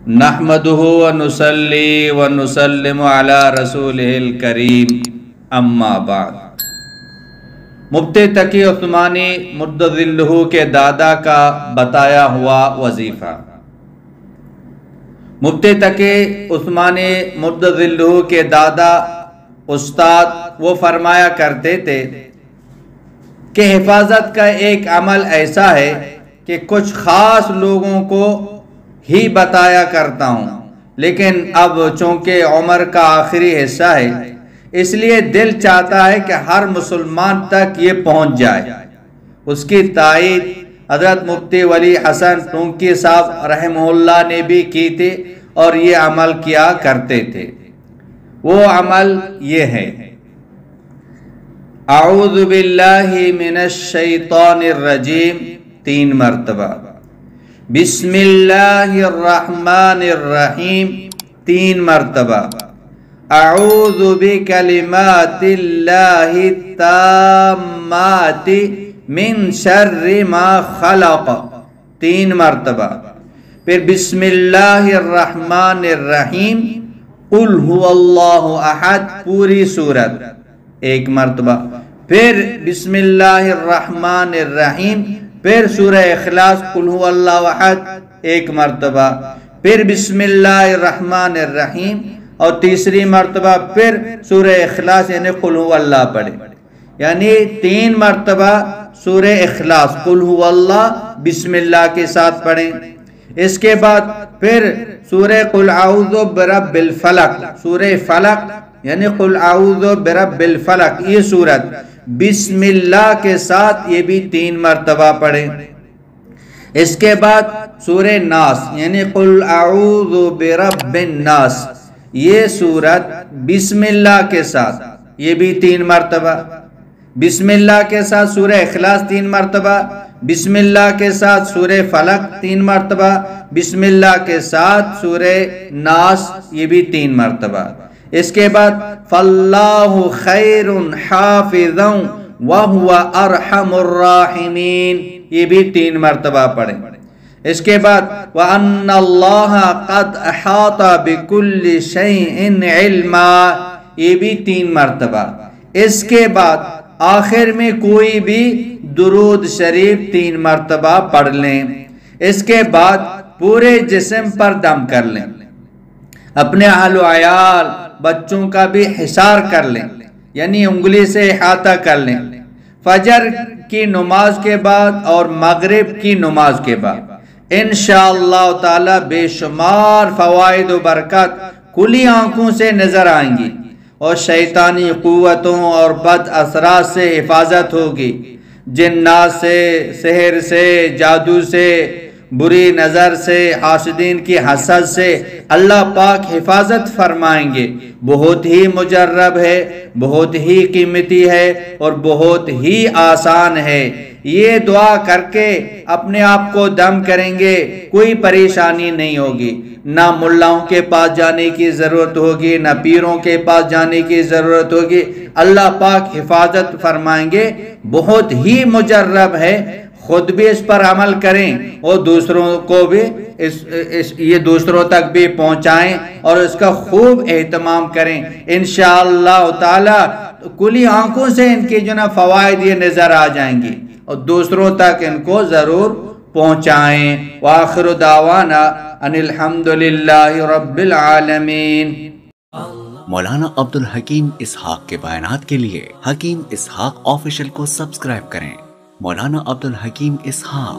نحمدہ ونصلی ونسلم علی رسولہ الکریم اما بعد۔ مفتی تقی عثمانی مدد ذلہ کے دادا کا بتایا ہوا وظیفہ۔ مفتی تقی عثمانی مدد ذلہ کے دادا استاد وہ فرمایا کرتے تھے کہ حفاظت کا ایک عمل ایسا ہے کہ کچھ خاص لوگوں کو ہی بتایا کرتا ہوں، لیکن اب چونکہ عمر کا آخری حصہ ہے اس لیے دل چاہتا ہے کہ ہر مسلمان تک یہ پہنچ جائے۔ اس کی تائید حضرت مفتی ولی حسن ٹونکی صاحب رحمہ اللہ نے بھی کی تھی اور یہ عمل کیا کرتے تھے۔ وہ عمل یہ ہے: اعوذ باللہ من الشیطان الرجیم 3 مرتبہ، بسم اللہ الرحمن الرحیم 3 مرتبہ، اعوذ بکلمات اللہ التامات من شر ما خلق 3 مرتبہ، پھر بسم اللہ الرحمن الرحیم قل هو اللہ احد پوری سورت 1 مرتبہ، پھر بسم اللہ الرحمن الرحیم، پھر سورہ اخلاص قل هو اللہ احد 1 مرتبہ، پھر بسم اللہ الرحمن الرحیم اور تیسری مرتبہ پھر سورہ اخلاص یعنی قل هو اللہ پڑھے، یعنی 3 مرتبہ سورہ اخلاص قل هو اللہ بسم اللہ کے ساتھ پڑھیں۔ اس کے بعد پھر سورہ قل اعوذ برب الفلق، سورہ فلق یعنی قل اعوذ برب الفلق یہ سورت بسم اللہ کے ساتھ یہ بھی 3 مرتبہ پڑھیں۔ اس کے بعد سورہ ناس یعنی قل اعوذ برب الناس یہ سورت بسم اللہ کے ساتھ یہ بھی 3 مرتبہ، بسم اللہ کے ساتھ سورہ اخلاص 3 مرتبہ، بسم اللہ کے ساتھ سورہ فلق 3 مرتبہ، بسم اللہ کے ساتھ سورہ ناس یہ بھی 3 مرتبہ۔ اس کے بعد فاللہ خیر حافظا وہو ارحم الراحمین یہ بھی 3 مرتبہ پڑھیں۔ اس کے بعد وَأَنَّ اللَّهَ قَدْ أَحَاطَ بِكُلِّ شَيْءٍ عِلْمًا یہ بھی 3 مرتبہ۔ اس کے بعد آخر میں کوئی بھی درود شریف 3 مرتبہ پڑھ لیں۔ اس کے بعد پورے جسم پر دم کر لیں، اپنے اہل و عیال بچوں کا بھی حصار کر لیں یعنی انگلی سے احاطہ کر لیں۔ فجر کی نماز کے بعد اور مغرب کی نماز کے بعد انشاءاللہ تعالی بے شمار فوائد و برکات کھلی آنکھوں سے نظر آئیں گی اور شیطانی قوتوں اور بد اثرات سے حفاظت ہوگی، جنات سے، سحر سے، جادو سے، بری نظر سے، حاسدین کی حسد سے اللہ پاک حفاظت فرمائیں گے۔ بہت ہی مجرب ہے، بہت ہی قیمتی ہے اور بہت ہی آسان ہے۔ یہ دعا کر کے اپنے آپ کو دم کریں گے کوئی پریشانی نہیں ہوگی، نہ ملاؤں کے پاس جانے کی ضرورت ہوگی، نہ پیروں کے پاس جانے کی ضرورت ہوگی، اللہ پاک حفاظت فرمائیں گے۔ بہت ہی مجرب ہے، خود بھی اس پر عمل کریں اور دوسروں کو بھی یہ دوسروں تک بھی پہنچائیں اور اس کا خوب اہتمام کریں۔ انشاءاللہ تعالی کھلی آنکھوں سے ان کی فوائد یہ نظر آ جائیں گی اور دوسروں تک ان کو ضرور پہنچائیں۔ وآخر دعوانا ان الحمدللہ رب العالمین۔ مولانا عبدالحکیم اسحاق کے بیانات کے لیے حکیم اسحاق آفیشل کو سبسکرائب کریں۔ مولانا عبدالحکیم اسحاق۔